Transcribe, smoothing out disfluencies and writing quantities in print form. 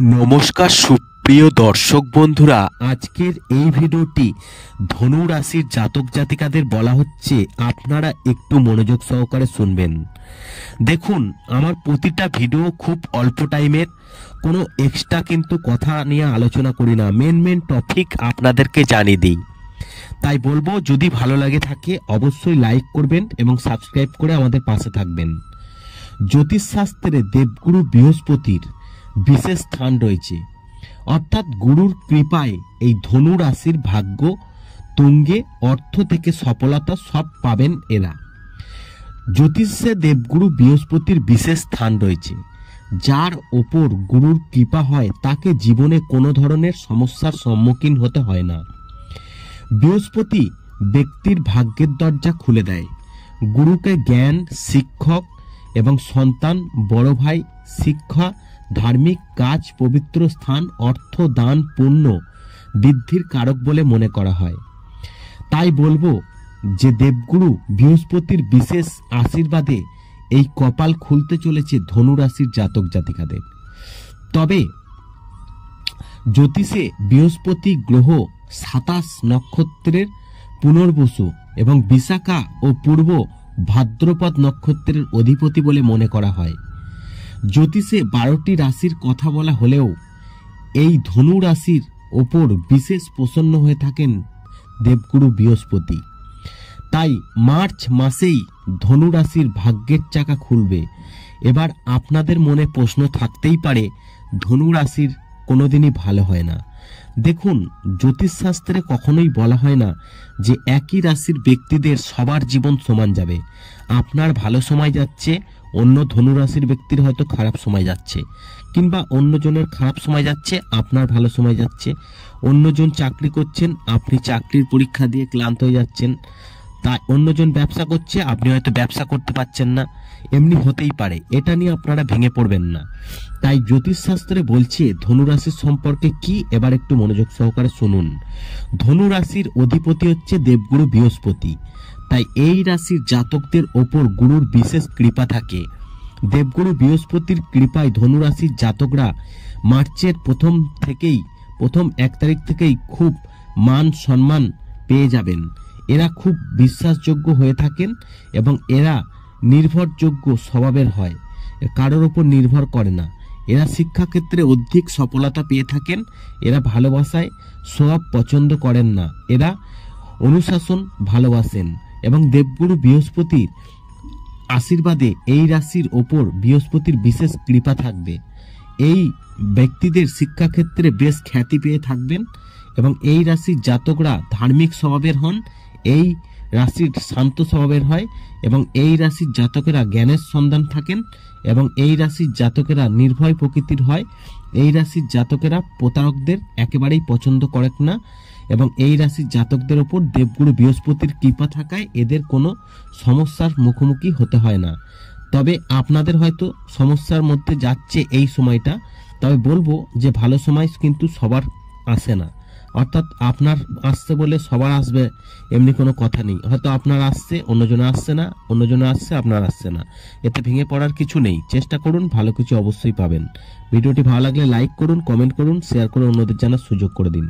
নমস্কার সুপ্রিয় দর্শক বন্ধুরা, আজকের এই ভিডিওটি ধনু রাশির জাতক জাতিকাদের বলা হচ্ছে, আপনারা একটু মনোযোগ সহকারে শুনবেন। দেখুন, আমার প্রতিটা ভিডিও খুব অল্প টাইমের, কোনো এক্সট্রা কিন্তু কথা নিয়ে আলোচনা করি না, মেন টপিক আপনাদেরকে জানিয়ে দিই। তাই বলবো, যদি ভালো লাগে থাকে অবশ্যই লাইক করবেন এবং সাবস্ক্রাইব করে আমাদের পাশে থাকবেন। জ্যোতিষশাস্ত্রে দেবগুরু বৃহস্পতির বিশেষ স্থান রয়েছে, অর্থাৎ গুরুর কৃপায় এই ধনু রাশির ভাগ্য তুঙ্গে, অর্থ থেকে সফলতা সব পাবেন এরা। জ্যোতিষে দেবগুরু বৃহস্পতির বিশেষ স্থান রয়েছে, যার ওপর গুরুর কৃপা হয় তাকে জীবনে কোনো ধরনের সমস্যার সম্মুখীন হতে হয় না। বৃহস্পতি ব্যক্তির ভাগ্যের দরজা খুলে দেয়। গুরুকে জ্ঞান, শিক্ষক এবং সন্তান, বড় ভাই, শিক্ষা, ধার্মিক কাজ, পবিত্র স্থান, অর্থ, দান, পুণ্য বৃদ্ধির কারক বলে মনে করা হয়। তাই বলবো যে দেবগুরু বৃহস্পতির বিশেষ আশীর্বাদে এই কপাল খুলতে চলেছে ধনু রাশির জাতক জাতিকাদের। তবে জ্যোতিষে বৃহস্পতি গ্রহ 27 নক্ষত্রের পুনর্বসু এবং বিশাখা ও পূর্ব ভাদ্রপদ নক্ষত্রের অধিপতি বলে মনে করা হয়। জ্যোতিষে 12টি রাশির কথা বলা হলেও এই ধনু রাশির ওপর বিশেষ প্রসন্ন হয়ে থাকেন দেবগুরু বৃহস্পতি। তাই মার্চ মাসেই ধনু রাশির ভাগ্যের চাকা খুলবে। এবার আপনাদের মনে প্রশ্ন থাকতেই পারে, ধনু রাশির কোনোদিনই ভালো হয় না। দেখুন, জ্যোতিষশাস্ত্রে কখনোই বলা হয় না যে একই রাশির ব্যক্তিদের সবার জীবন সমান যাবে। আপনার ভালো সময় যাচ্ছে, অন্য ধনু রাশির ব্যক্তির হয়তো খারাপ সময় যাচ্ছে, কিংবা অন্যজনের খারাপ সময় যাচ্ছে, আপনার ভালো সময় যাচ্ছে। অন্যজন চাকরি করছেন, আপনি চাকরির পরীক্ষা দিয়ে ক্লান্ত হয়ে যাচ্ছেন। তাই অন্যজন ব্যবসা করছে, আপনি হয়তো ব্যবসা করতে পারছেন না। এমনি হতেই পারে, এটা নিয়ে আপনারা ভেঙে পড়বেন না। তাই জ্যোতিষশাস্ত্রে বলছে ধনু রাশির সম্পর্কে কি, এবার একটু মনোযোগ সহকারে শুনুন। ধনু রাশির অধিপতি হচ্ছে দেবগুরু বৃহস্পতি। তাই এই রাশির জাতকদের ওপর গুরুর বিশেষ কৃপা থাকে। দেবগুরু বৃহস্পতির কৃপায় ধনু রাশির জাতকরা মার্চের প্রথম 1 তারিখ থেকেই খুব মান সম্মান পেয়ে যাবেন। এরা খুব বিশ্বাসযোগ্য হয়ে থাকেন এবং এরা নির্ভরযোগ্য স্বভাবের হয়, কারোর ওপর নির্ভর করে না। এরা শিক্ষাক্ষেত্রে অধিক সফলতা পেয়ে থাকেন। এরা ভালোবাসায় সব পছন্দ করেন না, এরা অনুশাসন ভালোবাসেন এবং দেবগুরু বৃহস্পতির আশীর্বাদে এই রাশির ওপর বৃহস্পতির বিশেষ কৃপা থাকবে। এই ব্যক্তিদের শিক্ষাক্ষেত্রে বেশ খ্যাতি পেয়ে থাকবেন এবং এই রাশির জাতকরা ধার্মিক স্বভাবের হন, এই রাশির শান্ত স্বভাবের হয় এবং এই রাশির জাতকেরা জ্ঞানের সন্ধান থাকেন এবং এই রাশির জাতকেরা নির্ভয় প্রকৃতির হয়। এই রাশির জাতকেরা প্রতারকদের একেবারেই পছন্দ করেন না এবং এই রাশির জাতকদের ওপর দেবগুরু বৃহস্পতির কৃপা থাকায় এদের কোনো সমস্যার মুখোমুখি হতে হয় না। তবে আপনাদের হয়তো সমস্যার মধ্যে যাচ্ছে এই সময়টা, তবে বলবো যে ভালো সময় কিন্তু সবার আসে না। অর্থাৎ আপনার আসছে বলে সবার আসবে এমনি কোনো কথা নেই। হয়তো আপনার আসছে, অন্যজনে আসছে না, অন্যজনে আসছে, আপনার আসছে না। এতে ভেঙে পড়ার কিছু নেই। চেষ্টা করুন, ভালো কিছু অবশ্যই পাবেন। ভিডিওটি ভালো লাগলে লাইক করুন, কমেন্ট করুন, শেয়ার করে অন্যদের জানার সুযোগ করে দিন।